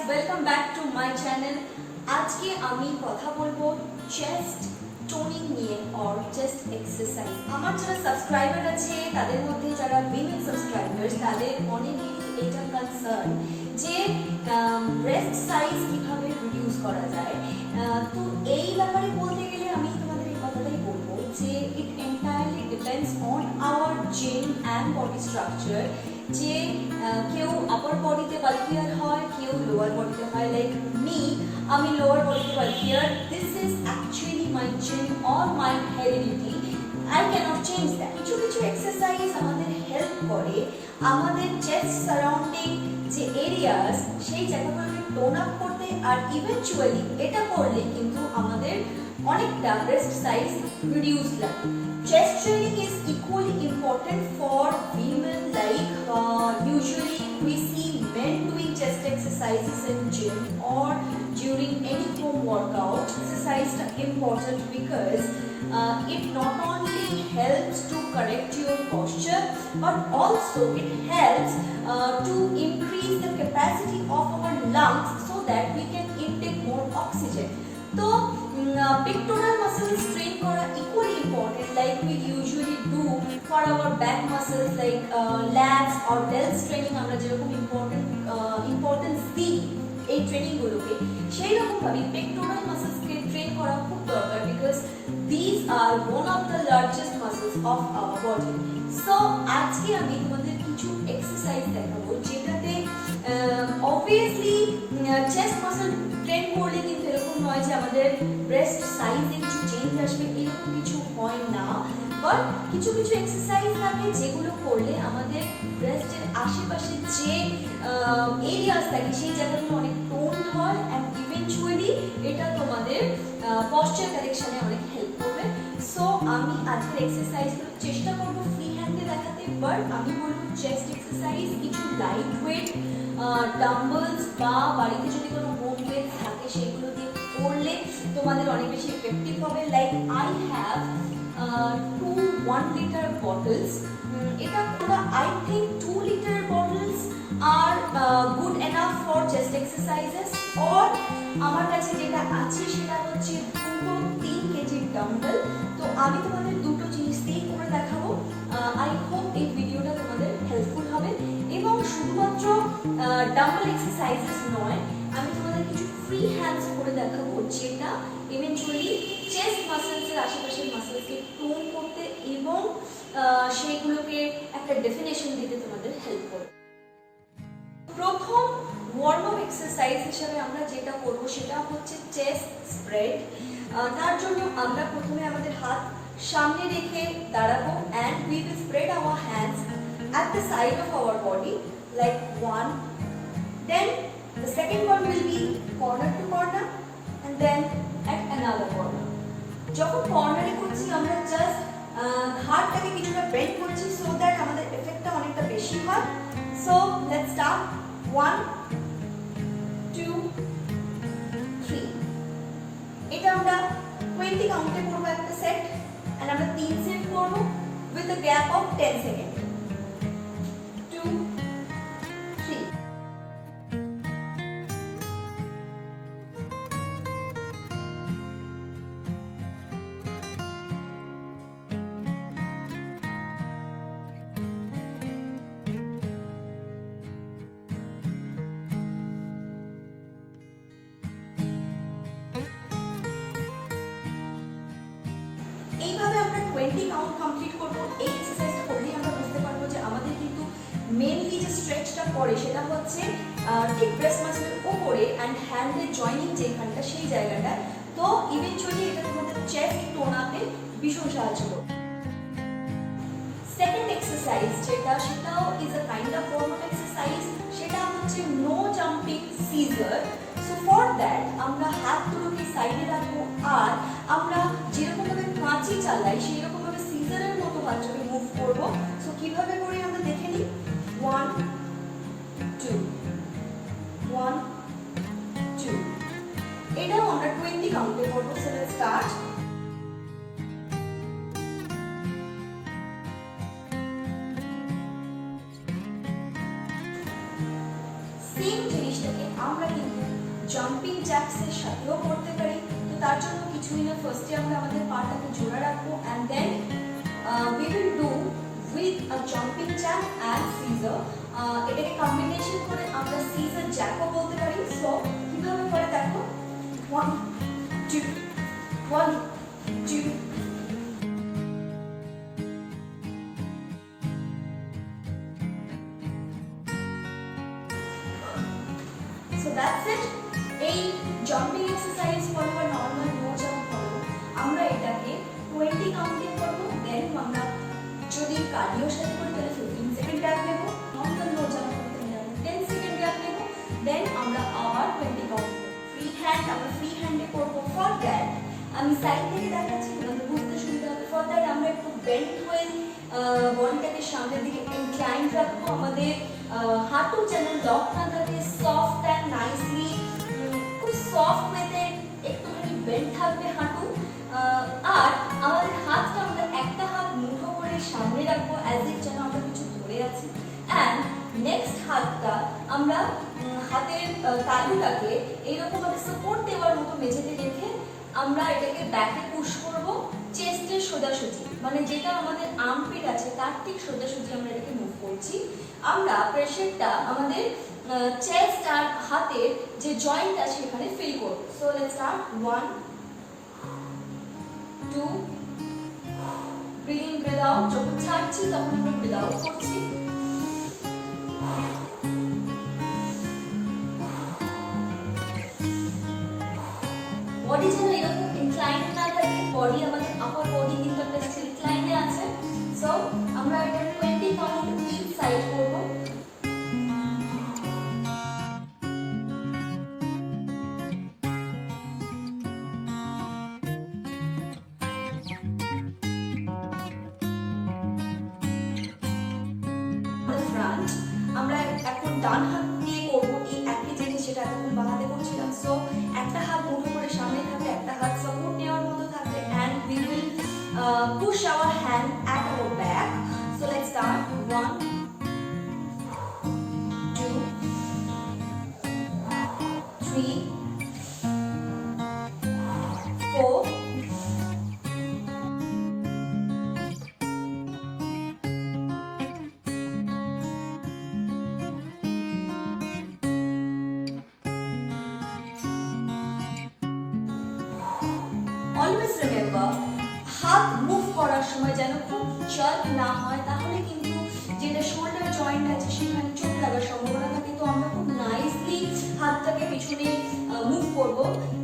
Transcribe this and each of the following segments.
Welcome back to my channel. আজকে আমি কথা বলবো চেস্ট টোনিং নিয়ে অর চেস্ট এক্সারসাইজ। আমার যারা সাবস্ক্রাইবার আছে তাদের মধ্যে যারা উইমেন সাবস্ক্রাইবার্স তাদের অনেকেই এটা কনসার্ন যে ব্রেস্ট সাইজ কিভাবে রিডিউস করা যায়। তো এই ব্যাপারে বলতে গেলে আমি তোমাদের এই কথাটাই বলবো যে ইট এন্টায়ারলি ডিপেন্ডস অন আওয়ার জিন অ্যান্ড বডি স্ট্রাকচার। যে কেউ আপার বডিতে বাল্কিয়ার হয়, কেউ লোয়ার বডিতে হয়। লাইক মি, আমি লোয়ার বডিতে bulkier. This is actually my gene or my heredity. I can't change that. কিছু কিছু এক্সারসাইজ আমাদের হেল্প করে আমাদের চেস্ট সারাউন্ডিং যে এরিয়াস সেই জায়গাগুলোকে টোন আপ করতে, আর ইভেনচুয়ালি এটা করলে কিন্তু আমাদের অনেকটা ব্রেস্ট সাইজ রিডিউস লাগে। Chest training is equally important for women. Like usually we see men doing chest exercises in gym or during any home workout. Exercise is important because it not only helps to correct your posture but also it helps to increase the capacity of our lungs so that we can intake more oxygen. So pectoral muscles train kora equally important, like we usually do for our back muscles like lats or delts training. আমরা যেরকম importance দিই এই training গুলোকে, সেই রকম ভাবে pectoral muscles কে train করা খুব দরকার, because these are one of the largest muscles of our body. So আজকে আমি তোমাদের কিছু এক্সারসাইজ দেখাবো যেটাতে obviously চেস্ট মাসল ট্রেন করলে কিন্তু এরকম নয় যে আমাদের ব্রেস্ট সাইজে কিছু চেঞ্জ আসবে, এরকম কিছু হয় না। বাট কিছু কিছু এক্সারসাইজ থাকে যেগুলো করলে আমাদের ব্রেস্টের আশেপাশে যে এরিয়াস থাকে সেই জায়গাগুলো অনেক টোন হয়, অ্যান্ড ইভেনচুয়ালি এটা তোমাদের পশ্চার কারেকশনে অনেক হেল্প করবে। সো আমি আজকের এক্সারসাইজগুলো চেষ্টা করবো ফ্রি হ্যান্ডে দেখাতে, বাট আমি বলবো চেস্ট এক্সারসাইজ কিছু লাইট ওয়েট ডাম্বলস বা বাড়িতে যদি কোনো হোম ওয়েট থাকে সেগুলো দিয়ে করলে তোমাদের অনেক বেশি এফেক্টিভ হবে। Like I have 2 1 liter bottles. এটা পুরো I think 2 liter bottles are good enough for chest exercises. or আমার কাছে যেটা আছে সেটা হচ্ছে দুটো 3 কেজি ডাম্বল। তো আমি তোমাদের দুটো জিনিস দিয়ে করে দেখাবো। আই হোপ এই ভিডিওটা তোমাদের হেল্পফুল হবে। এবং শুধুমাত্র ডাম্বল এক্সারসাইজেস নয়, আমি তোমাদের কিছু ফ্রি হ্যান্ডস করে দেখাবো যেটা ইভেন্চুয়ালি চেস্ট মাসলসের আশেপাশের মাসলসকে টোন করতে এবং সেইগুলোকে একটা ডেফিনেশন দিতে তোমাদের হেল্প করবে। প্রথম ওয়ার্ম আপ এক্সারসাইজ হিসেবে আমরা যেটা করব সেটা হচ্ছে চেস্ট স্প্রেড। তার জন্য আমরা প্রথমে আমাদের হাত সামনে রেখে দাঁড়াবো, and we will spread our hands at the side of our body like one, then the second one will be corner to corner, and then at another corner. যখন কর্নারে করছি আমরা জাস্ট ঘাড়টাকে কিছুটা বেন্ড করছি সো দ্যাট আমাদের এফেক্টটা অনেকটা বেশি হয়। So let's start. 1 2 3। এটা আমরা 20 কাউন্টে করব একটা সেট, and আমরা 3 সেট করব with a gap of 10 second. 2 3। এইভাবে আমরা 20 কাউন্ট কমপ্লিট করব। এই এক্সারসাইজটা করলেই আমরা বুঝতে পারবো যে আমাদের কিন্তু মেইনলি যে স্ট্রেচটা করে সেটা হচ্ছে ঠিক ব্রেস্ট মাসলের উপরে অ্যান্ড হ্যান্ডের জয়েনিং যেখানটা সেই জায়গাটা। তো ইভেনচুয়ালি এটা তোমাদের চেস্ট টোন আপে ভীষণ সাহায্য করবে। সেকেন্ড এক্সারসাইজ সেটাও is a kind of warm up exercise, সেটা হচ্ছে no jumping scissor. So for that আমরা হাত দুটোকে সাইডে রাখবো, আর আমরা যেরকমভাবে কাঁচি চালাই সেই রকমভাবে সিজারের মতো হাতটাকে মুভ করবো। সো কিভাবে করি আমরা দেখে নিই। 1 2 1 2। এটাও আমরা 20 কাউন্টে করবো। So let's start. সেম জিনিসটাকে আমরা কিন্তু জাম্পিং জ্যাক্সের সাথেও করতে পারি। তো তার জন্য কিছুই না, ফার্স্টে আমরা আমাদের পাটাকে জোড়া রাখবো and then we will do with a jumping jack and scissor। এটাকে কম্বিনেশন করে আমরা scissor jackও বলতে পারি। সো কিভাবে করে দেখো, 1 2 1 2। So that's it। এই জাম্পিং এক্সারসাইজ ফলো বা নর্মাল নো জাম্প ফলো আমরা এটাকে 20 কাউন্টিং করব। দেন আমরা যদি কার্ডিওর সাথে করি তাহলে 15 সেকেন্ড গ্যাপ নেব, নর্মাল নো জাম্প করতে গেলে 10 সেকেন্ড গ্যাপ নেব। দেন আমরা আবার 20 কাউন্ট করব। ফ্রি হ্যান্ড আমরা ফ্রি হ্যান্ডে করব। ফর দ্যাট আমি সাইড থেকে দেখাচ্ছি, তোমাদের বুঝতে সুবিধা হবে। ফর দ্যাট আমরা একটু বেন্ড হয়ে বডিটাকে সামনের দিকে ইনক্লাইন রাখবো। আমাদের হাঁটু যেন লক না থাকে, সফট অ্যান্ড নাইসলি, খুব সফট ওয়েতে একটুখানি বেন্ড থাকবে হাঁটু। আর আমাদের হাতটা আমরা একটা হাত মুঠো করে সামনে রাখবো অ্যাজ ইফ যেন আমরা কিছু ধরে আছি। অ্যান্ড নেক্সট হাতটা আমরা হাতের তালুটাকে এইরকম ভাবে সাপোর্ট দেওয়ার মতো মেঝেতে রেখে আমরা এটাকে ব্যাকে পুশ করব চেস্টের সোজাসুজি, মানে যেটা আমাদের আর্মপিট আছে তার ঠিক সোজাসুজি আমরা এটাকে মুভ করছি। আমরা প্রেশারটা আমাদের চেস্ট আর হাতের যে জয়েন্ট আছে এখানে ফিল করব। So let's start. 1 2 breathe in breathe out. যখন ছাড়ছি তখন আমরা ব্রিথ আউট করছি। বডি যেন এরকম ইনক্লাইন না থাকে, বডি আমাদের আপার বডি কিন্তু একটা স্ট্রেট লাইনে আছে। সো আমরা এটা 20 কাউন্ট ইচ সাইড করব। ফ্রন্ট আমরা এখন ডান হাত দিয়ে করব এই একই জিনিস যেটা এখন বাঁ হাতে করছিলাম। সো একটা হাত মুঠো করে সামনে থাকবে, একটা হাত সাপোর্ট নেওয়ার মতো থাকবে and we will push our hand at our back। So let's start। 1 2 3 4 always remember, হাত মুভ করার সময় যেন খুব জার্ক না হয়, তাহলে কিন্তু যেটা শোল্ডার জয়েন্ট আছে সেখানে চোট লাগার সম্ভাবনা থাকে। তো আমরা খুব নাইসলি হাতটাকে পিছনে মুভ করব।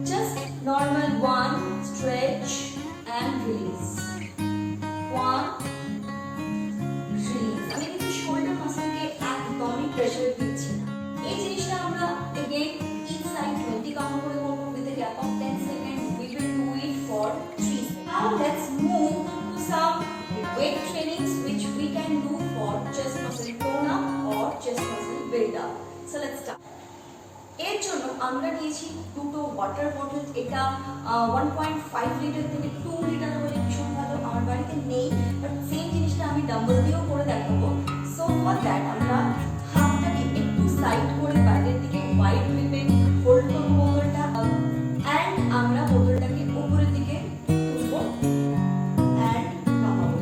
Just normal 1 stretch and release, 1 release. আমি কিন্তু শোল্ডার মাসলকে একদমই প্রেসার দিচ্ছি না। এই জিনিসটা আমরা এগেইন ইচ সাইড 20 কাউন্ট করে করব with a gap of 10 second. We will do it for 3 seconds. Now let's move to some weight trainings which we can do for chest muscle tone up or chest muscle build up. So let's start. এর জন্য আমরা নিয়েছি দুটো water bottle. এটা 1.5 litre থেকে 2 litre হলে ভীষণ ভালো। আমার বাড়িতে নেই, বাট সেম জিনিসটা আমি ডাম্বল দিয়েও করে দেখাবো। সো ফর দ্যাট আমরা হাতটাকে একটু সাইড করে বাইরের দিকে ওয়াইড গ্রিপে হোল্ড করবো বোতলটা, অ্যান্ড আমরা বোতলটাকে উপরের দিকে তুলবো অ্যান্ড নামাবো।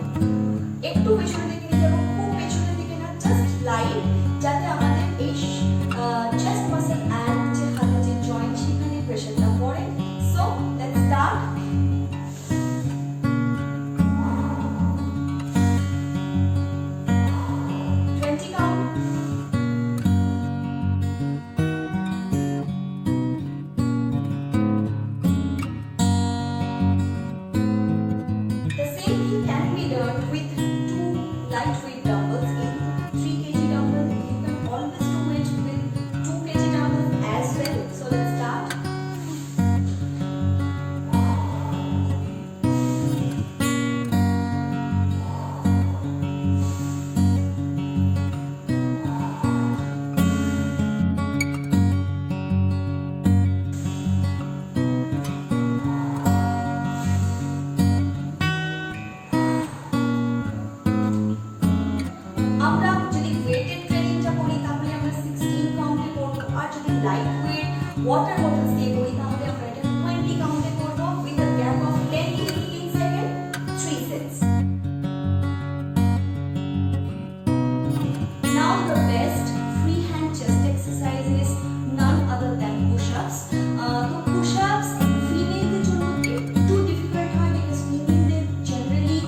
একটু পেছনের দিকে নিয়ে যাবো, খুব পেছনের দিকে না, জাস্ট লাইট, যাতে আমাদের এই চেস্ট মাসল অ্যান্ড যে হাতের যে জয়েন্ট সেখানে প্রেশারটা পড়ে। So let's start. Light weight water bottles দিয়ে করি তাহলে আমরা এটা 20 কাউন্টে করব with a gap of 10 to 15 second 3 sets. Now the best free hand chest exercise is none other than push-ups. তো push-ups ফিমেলদের জন্য একটু ডিফিকাল্ট হয় বিকজ ফিমেলদের জেনারেলি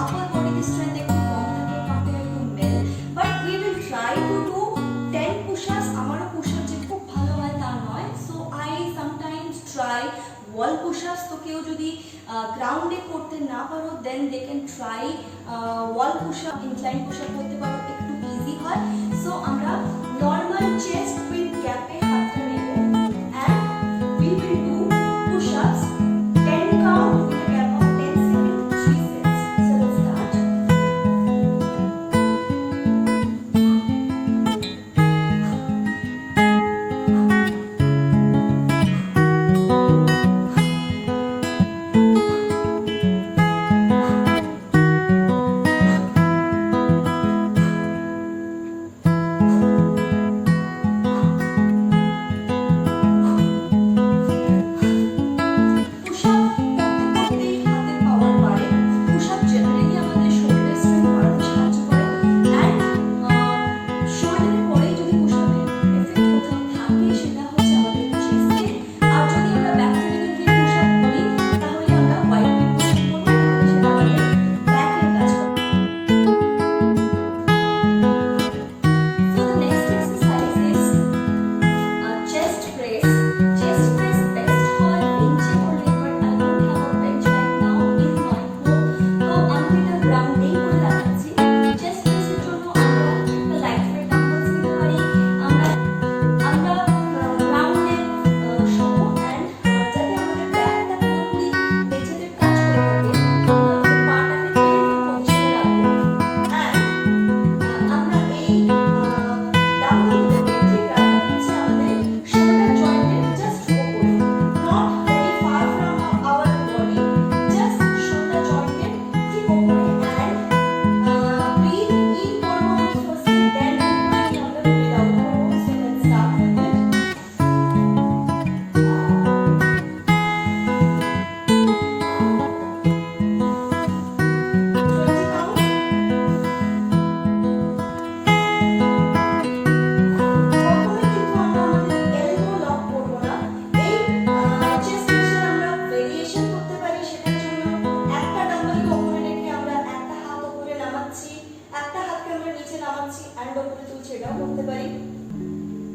আপার বডিতে স্ট্রেংথ একটু কম থাকে compare to mail, but we will try to do 10 push-ups। আমারও push-up যে খুব ভালো হয় তা নয়, so I sometimes try wall push-ups. তো কেউ যদি গ্রাউন্ডে করতে না পারো then they can try wall push-up, incline push-up করতে পারো, একটু ইজি হয়। সো আমরা নর্মাল চেস্ট উইথ গ্যাপে হাতটা নেব and we will do push-ups 10 count with a gap of 10 second 3 sets. So let's start.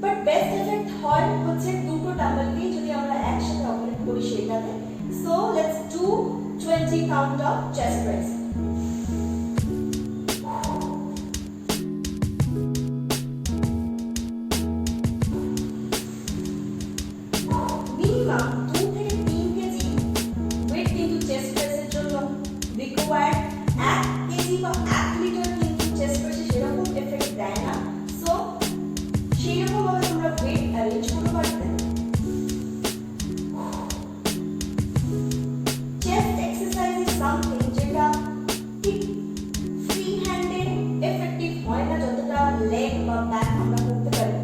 But best effect হয় হচ্ছে দুটো ডাম্বল দিয়ে যদি আমরা একসাথে অপারেট করি সেটাতে। So let's do 20 count of chest press. Minimum 2 থেকে 3 কেজি ওয়েট কিন্তু চেস্ট প্রেসের জন্য রিকোয়ার্ড। 1 কেজি বা 1 লিটার কিন্তু চেস্ট প্রেসে সেরকম এফেক্ট দেয় না। সো সেরকম ভাবে তোমরা ওয়েট অ্যারেঞ্জ করতে পারবে। চেস্ট এক্সারসাইজ ইজ সামথিং যেটা ঠিক ফ্রি হ্যান্ডে এফেক্টিভ হয় না যতটা লেগ বা ব্যাক আমরা করতে পারি।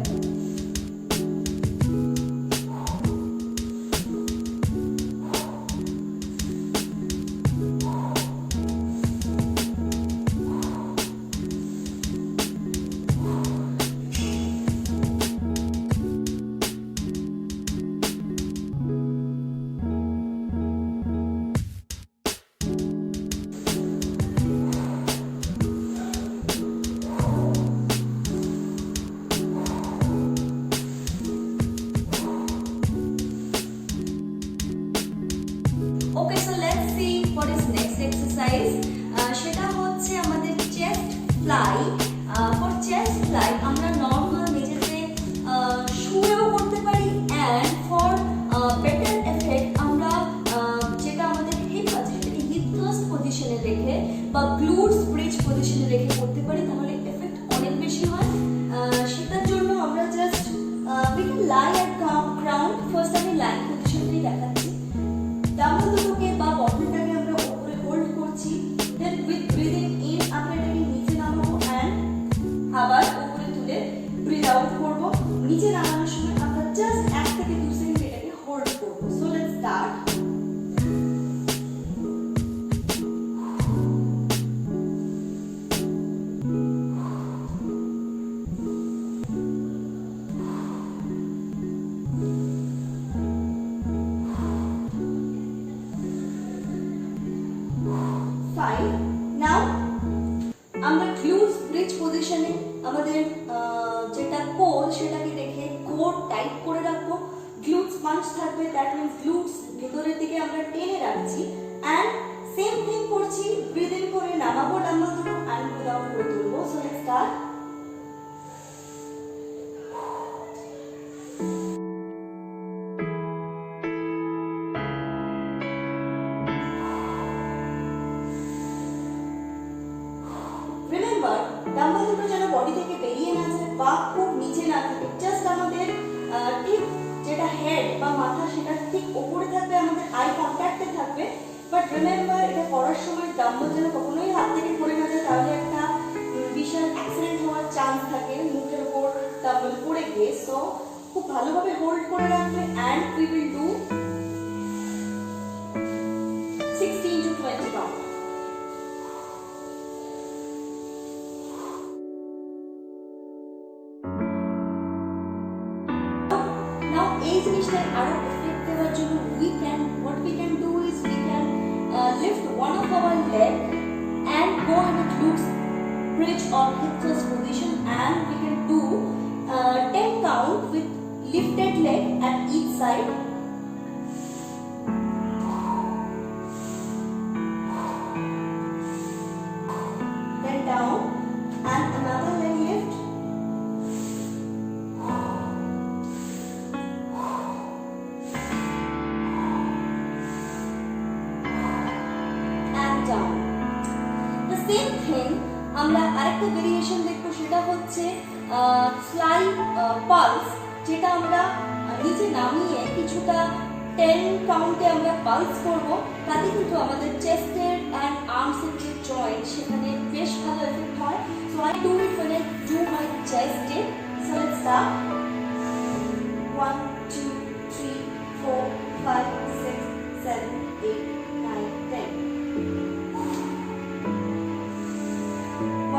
Okay, so let's see what is next exercise. সেটা হচ্ছে আমাদের chest fly. For chest fly আমরা নর্মাল মেঝেতে শুয়েও করতে পারি অ্যান্ড ফর বেটার এফেক্ট আমরা যেটা আমাদের হিপ আছে সেটাকে হিপ থ্রাস্ট পজিশনে রেখে বা গ্লুটস ব্রিজ পজিশনে রেখে করতে পারি, তাহলে এফেক্ট অনেক বেশি হয়। সেটার জন্য আমরা just we can lie at ground. First আমি লাইন পজিশনটাই দেখাচ্ছি। ডাম্বল দুটোকে বা বটলটাকে আমরা উপরে হোল্ড করছি, দেন উইথ ব্রিদিং ইন আমরা এটাকে নিচে নামাবো অ্যান্ড আবার উপরে তুলে ব্রিথ আউট করব। নিচে নামানোর সময় আমরা জাস্ট 1 থেকে হোল সেটাকে দেখে কোর টাইট করে রাখবো, গ্লুটস পাঞ্চ থাকবে, দ্যাট মিন্স গ্লুটস ভেতরের দিকে আমরা টেনে রাখছি। অ্যান্ড সেম থিং করছি, ব্রিথ ইন করে নামাবো ডাম্বল দুটো অ্যান্ড ব্রিথ আউট করে তুলবো। So let's start. Remember, dumbbell দুটো যেন বডি থেকে বেরিয়ে না যায় বা খুব নিচে না থাকে, জাস্ট আমাদের ঠিক যেটা হেড বা মাথা সেটা ঠিক উপরে থাকবে, আমাদের আই কন্ট্যাক্টে থাকবে। বাট রিমেম্বার, এটা করার সময় ডাম্বল যেন কখনোই হাত থেকে পড়ে না যায়, তাহলে একটা বিশাল অ্যাক্সিডেন্ট হওয়ার চান্স থাকে মুখের উপর ডাম্বল পড়ে গিয়ে। সো খুব ভালোভাবে হোল্ড করে রাখবে and we will do 16 to 20 count. Now এই জিনিসটাই আরো এফেক্ট দেওয়ার জন্য what we can do is we can lift one of our leg and go in a glutes bridge or hip thrust position, and we can do 10 count with lifted leg at each side. Then down and another leg lift. Down. The same thing আমরা আরেকটা variation দেখব, সেটা হচ্ছে fly pulse, যেটা আমরা নিচে নামিয়ে কিছুটা 10 কাউন্টে আমরা পালস করব। তাতে কিন্তু আমাদের চেস্টের অ্যান্ড আর্মসের যে জয়েন্ট সেখানে বেশ ভালো এফেক্ট হয়। So I do it when I do my chest dip. So let's start. 1 2 3 4 5 6 7 8 9 10.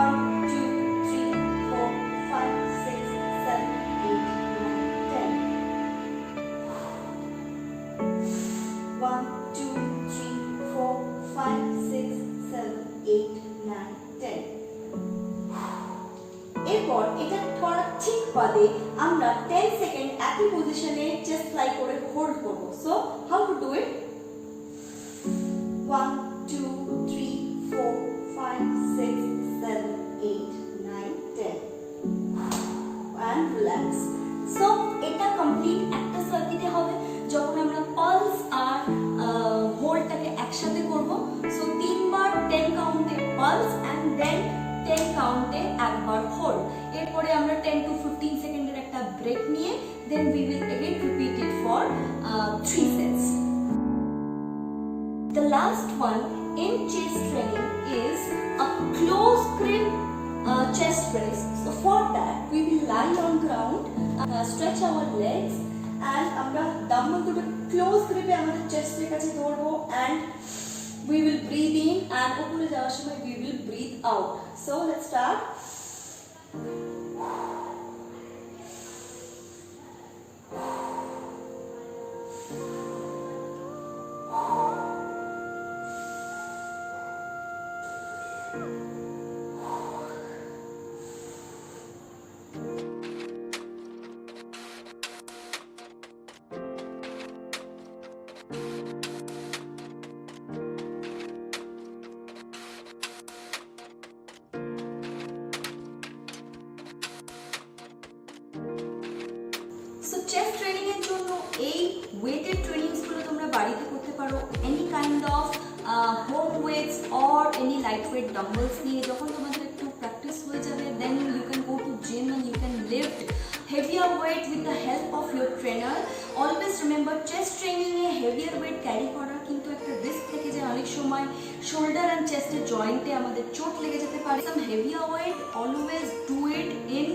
1 2 3 4 5 6 7 8 9 10. 1 2 3 4 5 6 7 8 9 10. এরপর এটা করার ঠিক বাদে আমরা 10 সেকেন্ড একই পজিশনে চেস্ট ফ্লাই করে হোল্ড করব। So how to do it? 1 2 3 4 5 6 7 8 9 10 and relax. So এটা কমপ্লিট একটা সার্কিটে হবে যখন আমরা পালস আর হোল্ডটাকে একসাথে করব। সো তিনবার 10 কাউন্টে পালস এন্ড দেন 10 কাউন্টে একবার হোল্ড। এরপরে আমরা 10 to 15 সেকেন্ডের একটা ব্রেক নিয়ে দেন we will again repeat it for 3 sets. The last one in chest training is a close grip chest press. So for that we will lie on ground, stretch our legs and আমরা dumbbell দুটো close গ্রিপে আমাদের চেস্টের কাছে ধরবো and we will breathe in and উপরে যাওয়ার সময় we will breathe out. So let's start. So chest training এর জন্য এই ওয়েটেড ট্রেনিংস গুলো তোমরা বাড়িতে করতে পারো, any kind of home weights or any light weight dumbbells নিয়ে। যখন তোমাদের একটু প্র্যাকটিস হয়ে যাবে then you can go to gym and you can lift heavier weight with the help of your trainer. Always remember chest training A heavier weight carry করার কিন্তু একটা risk থেকে যায়, অনেক সময় শোল্ডার এন্ড চেস্টের জয়েন্টে আমাদের চোট লেগে যেতে পারে। Some heavier weight always do it in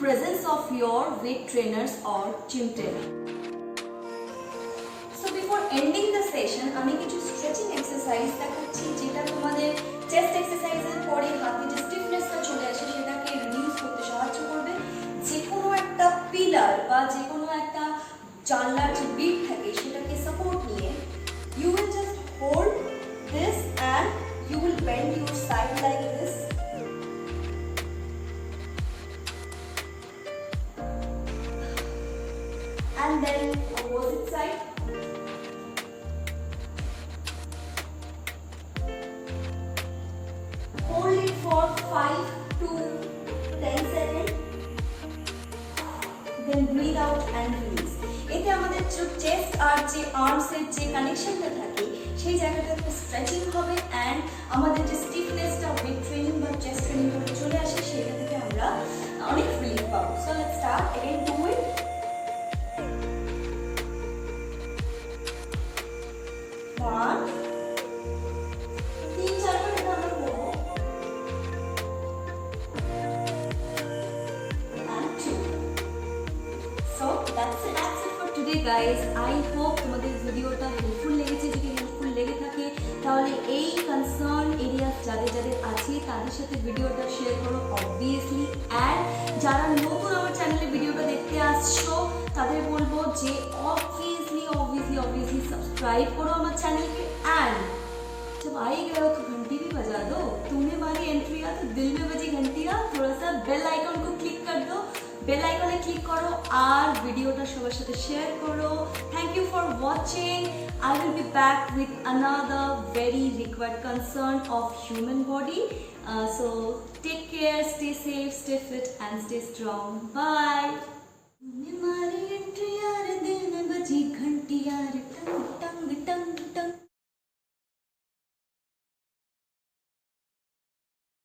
presence of your weight trainers or gym trainer. So before ending the session আমি কিছু স্ট্রেচিং এক্সারসাইজ দেখাচ্ছি যেটা তোমাদের চেস্ট এক্সারসাইজের পরে হাতে যে স্টিফনেসটা চলে আসে সেটাকে রিডিউস করতে সাহায্য করবে। যে কোনো একটা পিলার বা যে কোনো একটা জানলার যে বিট থাকে সেটাকে সাপোর্ট নিয়ে you will just hold this and you will bend your side like this. and then opposite side. Hold it for 5 to 10 seconds. Then breathe out and release. এতে আমাদের চেস্ট আর যে আর্মসের যে কানেকশনটা থাকে সেই জায়গাটা একটু স্ট্রেচিং হবে অ্যান্ড আমাদের যে স্টিফনেসটা ওয়েট ট্রেনিং বা চেস্ট ট্রেনিং করে চলে আসে সেটা থেকে আমরা অনেক রিলিফ পাবো। So let's start again do it. 1 3-4 বার এটা আমরা করব and 2. So that's it for today guys. I hope তোমাদের ভিডিওটা হেল্পফুল লেগেছে। যদি হেল্পফুল লেগে থাকে তাহলে এই কনসার্ন এরিয়া যাদের যাদের আছে তাদের সাথে ভিডিওটা শেয়ার করো অবভিয়াসলি। অ্যান্ড যারা নতুন আমার চ্যানেলে ভিডিওটা দেখতে আসছো তাদের বলবো যে অবভিয়াসলি সাবস্ক্রাইব করো আমার চ্যানেলকে। एंड जब आ ही गए हो तो घंटी भी बजा दो। तूने मारी एंट्री आ तो दिल में बजी घंटिया। थोड़ा सा बेल आइकन को क्लिक कर दो। बेल आइकने क्लिक करो और वीडियोটা সবার সাথে শেয়ার করো। Thank you for watching. I will be back with another very required concern of human body. So take care, stay safe, stay fit and stay strong. Bye.